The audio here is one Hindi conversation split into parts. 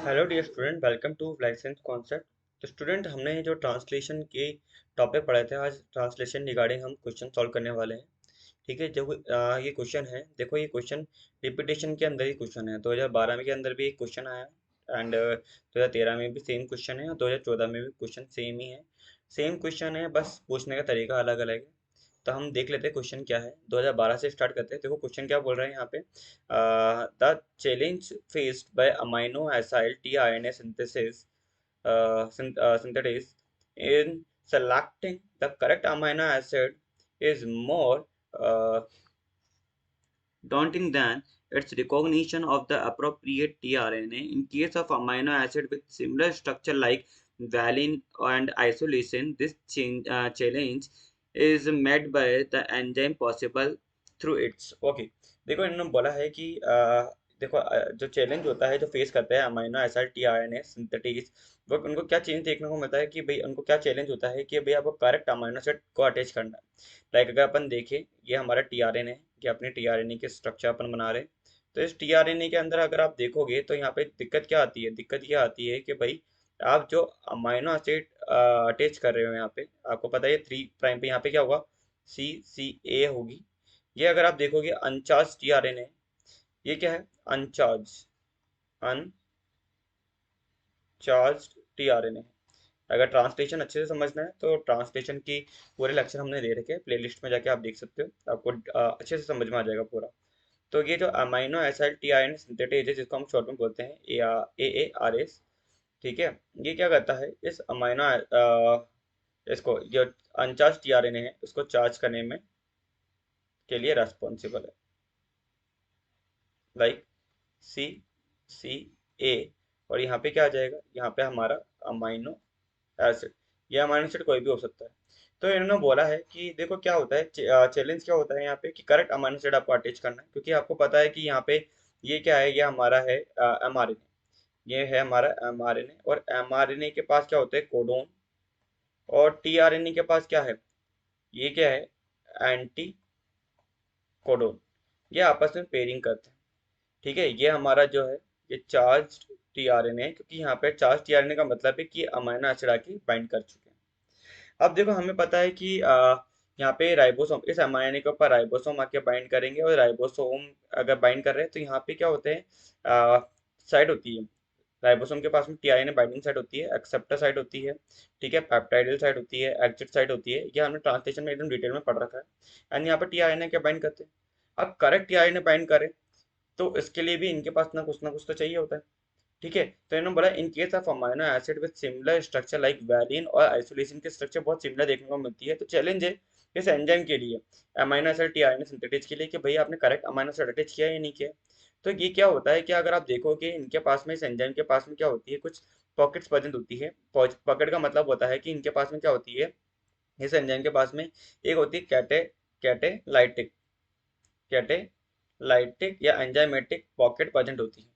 Hello dear student, welcome to licence concept. तो स्टूडेंट, हमने जो ट्रांसलेशन के टॉपिक पढ़े थे, आज ट्रांसलेशन रिगार्डिंग हम क्वेश्चन सॉल्व करने वाले हैं। ठीक है। जो ये क्वेश्चन है, देखो ये क्वेश्चन रिपीटेशन के अंदर ही क्वेश्चन है। 2012 में के अंदर भी एक क्वेश्चन आया एंड 2013 में भी सेम क्वेश्चन है और 2014 में भी क्वेश्चन सेम ही है। सेम क्वेश्चन है, बस पूछने का तरीका अलग अलग है। तो हम देख लेते हैं क्वेश्चन क्या है। 2012 से स्टार्ट करते हैं। देखो क्वेश्चन क्या बोल रहे हैं यहाँ पे। The challenge faced by amino acid tRNA synthesis in selecting the correct amino acid is more uh, daunting than its recognition of the appropriate tRNA. In case of amino acid with similar structure like valine and isoleucine, this challenge is met by the enzyme possible through its। okay, देखो इन्होंने बोला है कि देखो जो चैलेंज होता है, जो फेस करते हैं अमीनो एसिड tRNA सिंथेटिस, वो उनको क्या चेंज देखने को मिलता है कि भाई उनको क्या चैलेंज होता है कि भाई आपको करेक्ट अमीनो एसिड को अटैच करना है। लाइक अगर अपन देखें, ये हमारा tRNA है कि अपने टीआरएनए के स्ट्रक्चर अपन बना रहे हैं। तो इस टीआरएनए के अंदर अगर आप देखोगे तो यहाँ पे दिक्कत क्या आती है, दिक्कत ये आती है कि भाई आप जो अमाइनो एसिड अटैच कर रहे हो, यहाँ पे आपको पता है 3 प्राइम पे यहाँ पे क्या होगा, CCA होगी। ये अगर आप देखोगे अनचार्ज टीआरएनए, ये क्या है, अनचार्ज अनचार्ज टीआरएनए। अगर ट्रांसलेशन अच्छे से समझना है तो ट्रांसलेशन की पूरे लेक्चर हमने दे रखे हैं, प्लेलिस्ट में जाके आप देख सकते हो, आपको अच्छे से समझ में आ जाएगा पूरा। तो ये जो अमाइनो एसिड टीआरएनए सिंथेटेज है, जिसको हम शॉर्ट में बोलते हैं AARS। ठीक है। ये क्या करता है, इस अमाइनो इसको जो अनचार्ज टीआरएनए है उसको चार्ज करने में के लिए रेस्पॉन्सिबल है। Like CCA। और यहाँ पे क्या आ जाएगा, यहाँ पे हमारा अमाइनो एसिड। ये अमाइनो एसिड कोई भी हो सकता है। तो इन्होंने बोला है कि देखो क्या होता है, चैलेंज क्या होता है यहाँ पे कि करेक्ट अमाइनो एसिड आपको अटैच करना है, क्योंकि आपको पता है कि यहाँ पे ये क्या है, ये हमारा है mRNA। ये है हमारा mRNA, और mRNA के पास क्या होता है, कोडोन। और tRNA के पास क्या है, ये क्या है, एंटी कोडोन। ये आपस में पेयरिंग करते हैं। ठीक है। ये हमारा जो है, ये चार्ज टीआरएनए है, क्योंकि यहाँ पे चार्ज टीआरएनए का मतलब है कि अमाइनो एसिड आके बाइंड कर चुके हैं। अब देखो हमें पता है कि यहाँ पे राइबोसोम, इस अमाइनो के ऊपर राइबोसोम आके बाइंड करेंगे, और राइबोसोम अगर बाइंड कर रहे हैं तो यहाँ पे क्या होते हैं, साइड होती है। राइबोसोम के पास में टीआरएनए बाइंडिंग साइड होती है, एक्सेप्टर साइड होती है। ठीक है। पेप्टाइडल साइड होती है, एक्जिट साइड होती है। ये हमने ट्रांसलेशन में एकदम डिटेल में पढ़ रखा है। एंड यहाँ पे टीआरएनए के बाइंड करते हैं। अब करेक्ट टीआरएनए बाइंड करें तो इसके लिए भी इनके पास ना कुछ तो चाहिए होता है। ठीक है। तो इन्होंने बोला इन case of amino acid with similar structure like valine और आइसोलेशन की स्ट्रक्चर बहुत सिमिलर देखने को मिलती है, तो चैलेंज है इस एंजाइम के लिए, अमाइनो एसिड टीआरएनए सिंथेटिस के लिए, कि भाई आपने करेक्ट अमाइनो एसिड अटैच किया या नहीं किया। तो ये क्या होता है कि अगर आप देखोगे इनके पास में, इस एंजाइम के पास में क्या होती है, कुछ पॉकेट्स प्रेजेंट होती है। पॉकेट का मतलब होता है कि इनके पास में क्या होती है, इस एंजाइम के पास में एक होती है कैटेलाइटिक कैटेलाइटिक या एंजाइमेटिक पॉकेट प्रेजेंट होती है।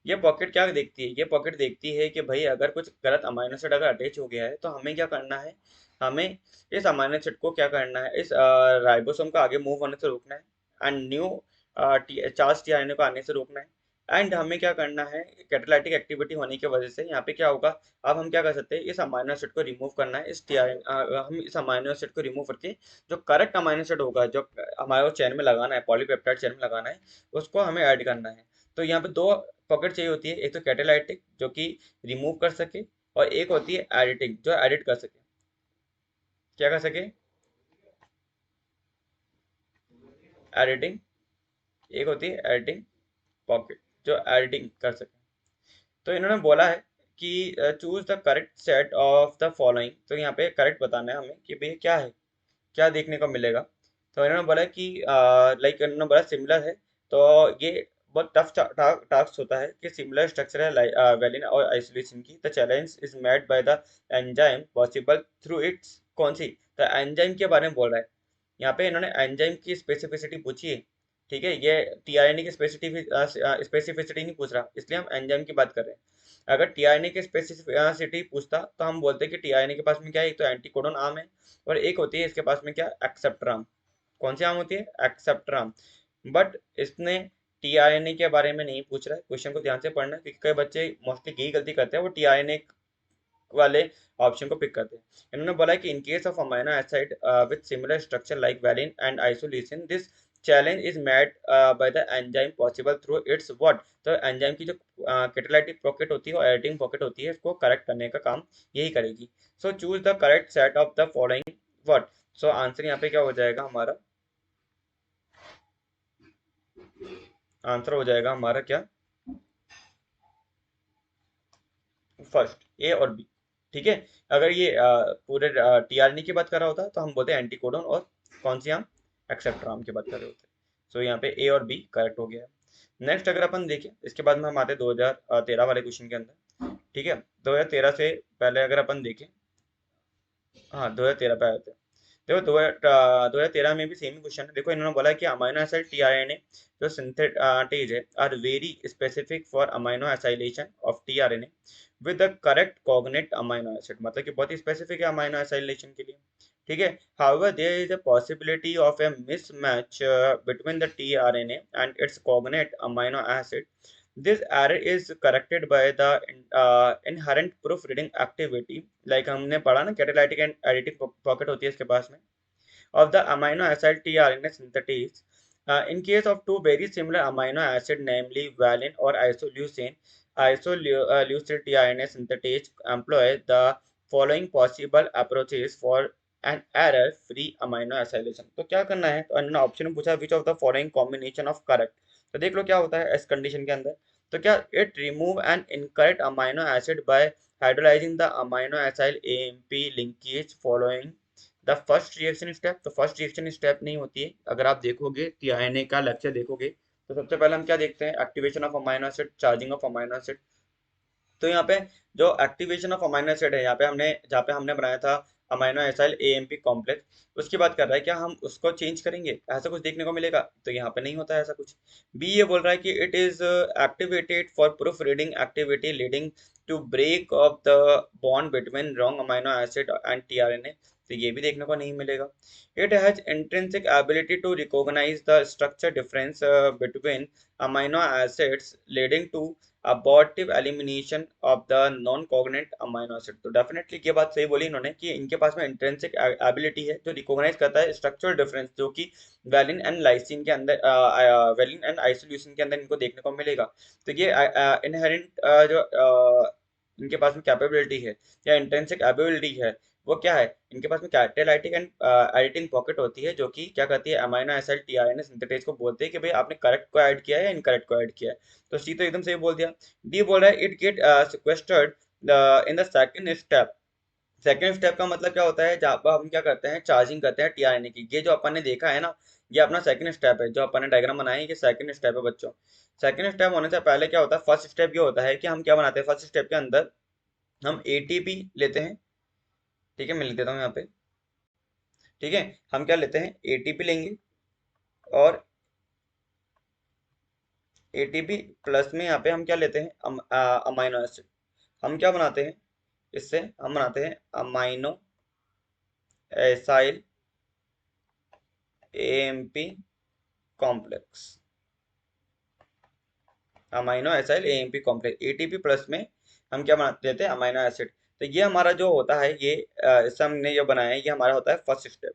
ये पॉकेट क्या देखती है, ये पॉकेट देखती है कि भाई अगर कुछ गलत अमाइनो एसिड अगर अटैच हो गया है तो हमें क्या करना है, हमें इस अमाइनो एसिड को क्या करना है, इस राइबोसोम को आगे मूव होने से रोकना है, एंड न्यू चार्ज टीआरएनए को आने से रोकना है। एंड हमें क्या करना है, कैटालाइटिक एक्टिविटी होने की वजह से यहाँ पे क्या होगा, अब हम क्या कर सकते हैं, इस अमाइनो एसिड को रिमूव करना है, इस टीआरएनए हम इस अमाइनो एसिड को रिमूव करके जो करेक्ट अमाइनो एसिड होगा, जो हमारे को चेन में लगाना है, पॉलीपेप्टाइड चेन में लगाना है, उसको हमें ऐड करना है। तो यहाँ पे दो पॉकेट चाहिए होती है, एक तो कैटालाइटिक जो कि रिमूव कर सके, और एक होती है एडिटिंग जो एडिट कर सके। क्या कर सके, एडिटिंग। एक होती है एडिटिंग पॉकेट जो एडिटिंग कर सके। तो इन्होंने बोला है कि choose the correct set of the following. तो यहाँ पे करेक्ट बताना है हमें कि भाई क्या है, क्या देखने को मिलेगा। तो इन्होंने बोला कि लाइक इन्होंने बोला सिमिलर है। तो ये बहुत टफ टास्क होता है कि सिमिलर स्ट्रक्चर है वैलिन और आइसोलेशन की। The challenge is made by the enzyme possible through it's. कौन सी, तो एंजाइम के बारे में बोल रहा है। यहाँ पे इन्होंने एंजाइम की स्पेसिफिसिटी पूछी है। ठीक है। ये टीआरएनए की स्पेसिफिसिटी नहीं पूछ रहा, इसलिए हम एंजाइम की बात कर रहे हैं। अगर टीआरएनए की स्पेसिफिसिटी पूछता तो हम बोलते कि टीआरएनए के पास में क्या है, एक तो एंटीकोडन आर्म है, और एक होती है इसके पास में क्या, एक्सेप्टर आर्म। कौन सी आर्म होती है, एक्सेप्टर आर्म। बट इसने टीआरएनए के बारे में नहीं पूछ रहा है, क्वेश्चन को ध्यान से पढ़ना है, क्योंकि कई बच्चे मोस्टली यही गलती करते हैं, वो टीआरएनए वाले ऑप्शन को पिक करते हैं। इन्होंने बोला है कि in case of amino acid with similar structure like valine and isoleucine, this challenge is met by the enzyme possible through its what, तो एंजाइम की जो कैटालाइटिक पॉकेट होती है और एडिटिंग पॉकेट होती है, इसको करेक्ट करने का काम यही करेगी। So choose the correct set of the following what. So answer यहाँ पे क्या हो जाएगा हमारा, आंसर हो जाएगा हमारा क्या, फर्स्ट ए और बी। ठीक है, अगर ये पूरे टीआरएनए की बात कर रहा होता तो हम बोलते हैं एंटीकोडन, और कौन सी हम एक्सेप्ट्राम की बात कर रहे होते। सो यहाँ पे ए और बी करेक्ट हो गया। नेक्स्ट अगर अपन देखें, इसके बाद में हम आते हैं 2013 वाले क्वेश्चन के अंदर। ठीक है, 2013 से पहले अगर अपन देखें, हाँ 2013 पे आए थे। देखो 2013 में भी सेम ही क्वेश्चन है। देखो इन्होंने बोला है कि अमाइनो एसिड टीआरएनए जो सिंथेटिज है are very specific for aminoacylation of tRNA with the correct cognate amino acid, मतलब कि बहुत ही स्पेसिफिक है अमाइनो एसाइलेशन के लिए। ठीक है, however there is a possibility of a mismatch between the tRNA and its cognate amino acid. This error is corrected by the inherent proofreading activity, like हमने पढ़ा ना कैटालाइटिक एंड एडिटिव पॉकेट होती है इसके पास में, of the amino acid tRNA synthesis. In case of two very similar amino acid, namely valine or isoleucine, isoleucine tRNA synthetase employ the following possible approaches for an error-free amino acylation. तो क्या करना है, तो अन्य ऑप्शन में पूछा which of the following combination of correct, तो देख लो क्या होता है इस कंडीशन के अंदर। तो क्या it remove an incorrect amino acid by hydrolyzing the amino acyl AMP linkage following the first reaction step. तो फर्स्ट रिएक्शन स्टेप नहीं होती है, अगर आप देखोगे टीआईएनए का लेक्चर देखोगे तो सबसे पहले हम क्या देखते हैं, activation of amino acid, charging of amino acid. तो यहाँ पे जो एक्टिवेशन ऑफ अमाइनो एसिड है, यहाँ पे हमने जहाँ पे हमने बनाया था अमाइनो एसाइल एएमपी कॉम्प्लेक्स, उसकी बात कर रहा है, क्या हम उसको चेंज करेंगे, ऐसा कुछ देखने को मिलेगा, तो यहाँ पे नहीं होता है ऐसा कुछ। बी ये बोल रहा है कि it is activated for proof reading activity leading to break of the bond between wrong amino acid and tRNA, तो ये भी देखने को नहीं मिलेगा। It has intrinsic ability to recognise the structure difference between amino acids leading to abortive elimination of the non cognate amino acid. तो डेफिनेटली ये बात सही बोली इन्होंने कि इनके पास में इंट्रिंसिक एबिलिटी है जो रिकॉग्नाइज करता है स्ट्रक्चरल डिफरेंस, जो कि वैलिन एंड लाइसिन के अंदर, वैलिन एंड आइसोल्यूसिन के अंदर इनको देखने को मिलेगा। तो ये इनहेरेंट जो इनके पास में कैपेबिलिटी है या इंट्रिंसिक एबिलिटी है, वो क्या है, इनके पास में कैटालाइटिक एंड एडिटिंग पॉकेट होती है, जो कि क्या करती है, अमाइनो एसिड टीआरएनए सिंथेटेज को बोलते हैं कि भाई आपने करेक्ट को ऐड किया है या इनकरेक्ट को ऐड किया है। तो सी तो एकदम सही बोल दिया। डी बोल रहा है it get sequestered in the second step. Second step का मतलब क्या होता है, जहाँ पर हम क्या करते हैं, चार्जिंग करते हैं टीआरएनए की। ये जो अपन ने देखा है ना, ये अपना सेकंड स्टेप है, जो अपन ने डायग्राम बनाया है, ये सेकंड स्टेप है बच्चों। सेकंड स्टेप होने से पहले क्या होता है, फर्स्ट स्टेप ये होता है कि हम क्या बनाते हैं, फर्स्ट स्टेप के अंदर हम एटीपी लेते हैं। ठीक है, मैं लिख देता हूँ यहाँ पे। ठीक है, हम क्या लेते हैं, एटीपी लेंगे, और एटीपी प्लस में यहाँ पे हम क्या लेते हैं, अमाइनो एसिड। हम क्या बनाते हैं, इससे हम बनाते हैं amino acyl AMP complex, amino acyl AMP complex, ATP plus में हम क्या बना लेते हैं, अमाइनो एसिड। तो ये हमारा जो होता है, ये इससे हमने जो बनाया है, ये हमारा होता है फर्स्ट स्टेप।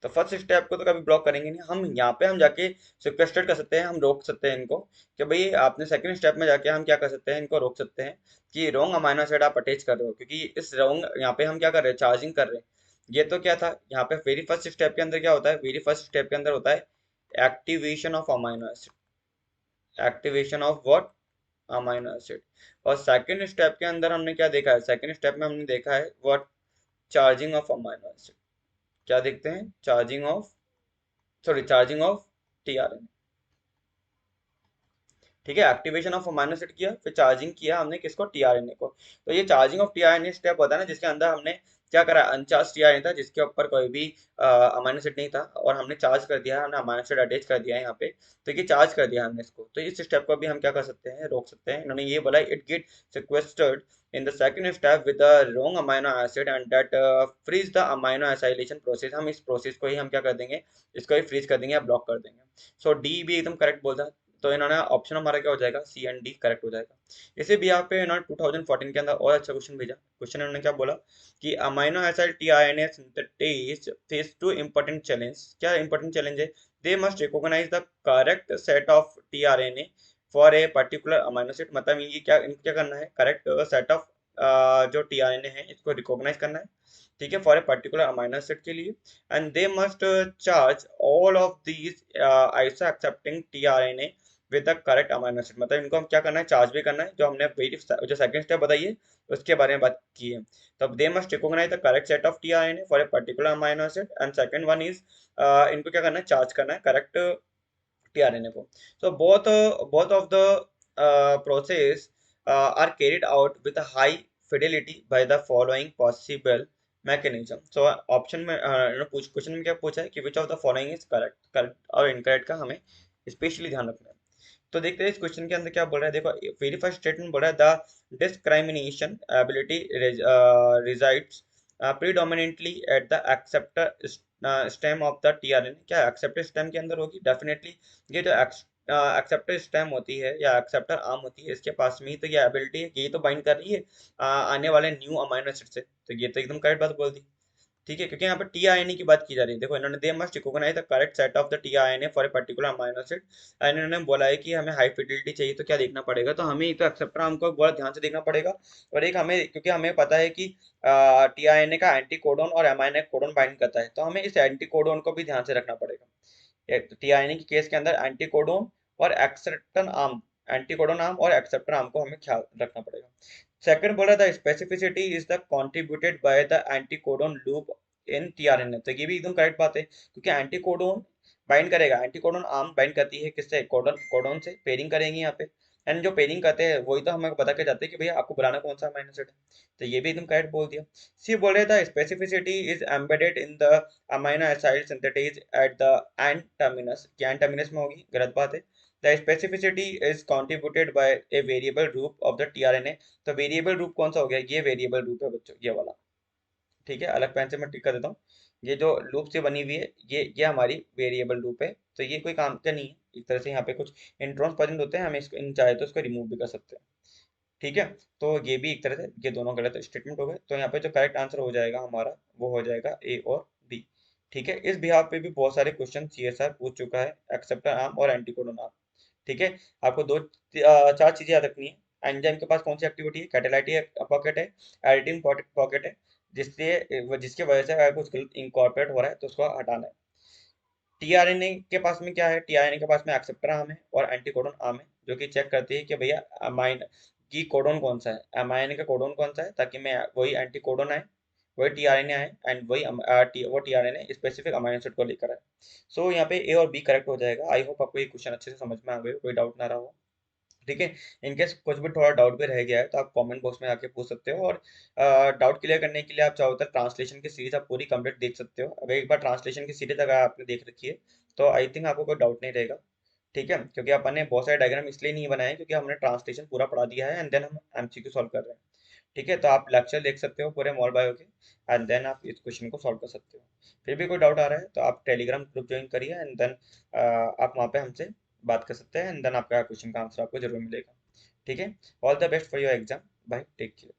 तो फर्स्ट स्टेप को तो कभी ब्लॉक करेंगे नहीं हम, यहाँ पे हम जाके सिक्वेस्टेड कर सकते हैं, हम रोक सकते हैं इनको, कि भाई आपने सेकंड स्टेप में जाके हम क्या कर सकते हैं, इनको रोक सकते हैं कि रॉन्ग अमाइनो एसिड आप अटैच कर रहे हो, क्योंकि इस रॉन्ग यहाँ पे हम क्या कर रहे हैं, चार्जिंग कर रहे हैं। ये तो क्या था, यहाँ पे वेरी फर्स्ट स्टेप के अंदर क्या होता है, वेरी फर्स्ट स्टेप के अंदर होता है activation of amino acid, activation of what, amino acid. और सेकंड स्टेप के अंदर हमने क्या देखा है, सेकंड स्टेप में हमने देखा है what, charging of amino acid. क्या देखते हैं, charging of, sorry charging of tRNA. ठीक है, एक्टिवेशन ऑफ अमाइनो एसिड किया, फिर चार्जिंग किया हमने किसको, टीआरएनए को। तो ये चार्जिंग ऑफ टीआरएनए स्टेप होता है ना, जिसके अंदर हमने क्या करा, अनचार्ज टीआरएनए था जिसके ऊपर कोई भी अमाइनो एसिड नहीं था, और हमने चार्ज कर दिया, हमने अमाइनो एसिड अटैच कर दिया है यहाँ पे। तो ये चार्ज कर दिया हमने इसको, तो इस स्टेप को भी हम क्या कर सकते हैं, रोक सकते हैं। इन्होंने ये बोला it get sequestered in the second step with the wrong amino acid and that freeze the amino acylation process। हम इस प्रोसेस को ही हम क्या कर देंगे, इसको ही फ्रीज कर देंगे या ब्लॉक कर देंगे। सो डी भी एकदम करेक्ट बोलता तो इन्होंने ऑप्शन हमारा क्या हो जाएगा, सी एंड डी करेक्ट हो जाएगा। इसी भी यहाँ पे इन्होंने 2014 के अंदर और अच्छा क्वेश्चन भेजा। क्वेश्चन इन्होंने क्या बोला कि amino acid tRNA synthesis face two important challenge. क्या इंपॉर्टेंट चैलेंज है? They must recognise the correct set of tRNA for a particular amino acid. मतलब ये क्या, इनको क्या करना है, करेक्ट सेट ऑफ जो टीआरएनए है इसको रिकॉग्नाइज करना है, ठीक है, for a particular amino acid के लिए। And they must charge all of these isoaccepting tRNA with the correct amino acid. मतलब इनको हम क्या करना है, चार्ज भी करना है, जो हमने जो सेकंड स्टेप बताई है उसके बारे में बात की है। तब they must recognise the correct set of tRNA for a particular amino acid and second one is इनको क्या करना है, चार्ज करना है करेक्ट टीआरएनए को। So both of the process are carried out with a high fidelity by the following possible mechanism. So option में क्वेश्चन में क्या पूछा है कि which of the following is correct, correct और इनकरेक्ट का हमें स्पेशली ध्यान रखना है। तो देखते हैं इस क्वेश्चन के अंदर क्या बोल रहा है। देखो वेरी फर्स्ट स्टेटमेंट बोल रहा है the discrimination ability resides predominantly at the acceptor stem of the tRNA. क्या एक्सेप्टर स्टेम के अंदर होगी? डेफिनेटली ये जो एक्सेप्टर स्टेम होती है या एक्सेप्टर आर्म होती है, इसके पास में ही तो ये एबिलिटी है कि ये तो बाइंड कर रही है आने वाले न्यू अमाइनो एसिड से। तो ये तो एकदम करेक्ट बात बोल दी, ठीक है, क्योंकि यहाँ पर टीआरएनए की बात की जा रही है। देखो इन्होंने they must recognise the correct set of the tRNA for a particular amino acid. And इन्होंने बोला है कि हमें हाई फिडिलिटी चाहिए, तो क्या देखना पड़ेगा, तो हमें तो एक्सेप्टर हमको बहुत ध्यान से देखना पड़ेगा। और एक हमें, क्योंकि हमें पता है कि टीआरएनए का एंटी कोडोन और एमाइनो कोडोन बाइंड करता है, तो हमें इस एंटी कोडोन को भी ध्यान से रखना पड़ेगा। टीआरएनए के केस के अंदर एंटी कोडोन और acceptor arm, anti codon arm और एक्सेप्टर आर्म को हमें ख्याल रखना पड़ेगा। सेकंड बोला the specificity is the contributed by the anticodon loop in tRNA. तो ये भी एकदम करेक्ट बात है, क्योंकि एंटीकोडोन बाइंड करेगा, एंटीकोडोन आर्म बाइंड करती है किससे, कोडोन, कोडोन से पेयरिंग करेंगे यहाँ पे। एंड जो पेयरिंग करते हैं वही तो हमें बता के जाते हैं कि भैया आपको बुलाना कौन सा अमीनो एसिड है। तो ये भी एकदम करेक्ट बोल दिया। सी बोल रहे the specificity is embedded in the amino acid synthesis at the end terminus. क्या एंड टर्मिनस में होगी? गलत बात है। The specificity is contributed by a variable group of the tRNA। तो वेरिएबल रूप कौन सा हो गया? ये वेरिएबल रूप है बच्चों, ये वाला, ठीक है, अलग पेन से मैं टिक कर देता हूँ। ये जो लूप से बनी हुई है, ये हमारी वेरिएबल लूप है। तो ये कोई काम का नहीं है, एक तरह से यहाँ पे कुछ इंट्रॉन्स प्रेजेंट होते हैं, हम इसको इन चाहे तो इसको रिमूव भी कर सकते हैं, ठीक है। तो ये भी एक तरह से, ये दोनों गलत स्टेटमेंट हो गए। तो यहाँ पे जो करेक्ट आंसर हो जाएगा हमारा वो हो जाएगा ए और बी, ठीक है। इस बिहाफ पे भी बहुत सारे क्वेश्चन सीएसआर पूछ चुका है, एक्सेप्टर आर्म और एंटीकोडोन आर्म, ठीक है। आपको चार चीजें याद रखनी है। एंजाइम के पास कौन सी एक्टिविटी है? कैटालाइटिक पॉकेट है, एडिटिंग पॉकेट है, जिसके वजह से अगर कुछ गलत इंकॉर्पोरेट हो रहा है तो उसको हटाना है। टीआरएनए के पास में क्या है? टीआरएनए के पास में एक्सेप्टर आर्म है और एंटीकोडोन आर्म है, जो कि चेक करती है कि भैया अमाइन की कोडोन कौन सा है, एमाइन का कोडोन कौन सा है, ताकि मैं वही एंटीकोडोन आए, वही टीआरएनए आए एंड वही वो टीआरएनए स्पेसिफिक अमाइनो एसिड को लेकर आए। सो यहाँ पे ए और बी करेक्ट हो जाएगा। आई होप आपको ये क्वेश्चन अच्छे से समझ में आ गए, कोई डाउट ना रहा हो, ठीक है। इनकेस कुछ भी थोड़ा डाउट भी रह गया है तो आप कमेंट बॉक्स में आके पूछ सकते हो। और डाउट क्लियर करने के लिए आप चाहो तो ट्रांसलेशन की सीरीज आप पूरी कंप्लीट देख सकते हो। अगर एक बार ट्रांसलेशन की सीरीज अगर आपने देख रखी है तो आई थिंक आपको कोई डाउट नहीं रहेगा, ठीक है, क्योंकि अपन ने बहुत सारे डायग्राम इसलिए नहीं बनाए क्योंकि हमने ट्रांसलेशन पूरा पढ़ा दिया है एंड देन हम एमसीक्यू सॉल्व कर रहे हैं, ठीक है। तो आप लेक्चर देख सकते हो पूरे मॉल बायो के एंड देन आप इस क्वेश्चन को सॉल्व कर सकते हो। फिर भी कोई डाउट आ रहा है तो आप टेलीग्राम ग्रुप ज्वाइन करिए एंड देन आप वहाँ पे हमसे बात कर सकते हैं एंड देन आपका क्वेश्चन का आंसर आपको जरूर मिलेगा, ठीक है। All the best for your exam, bye, take care.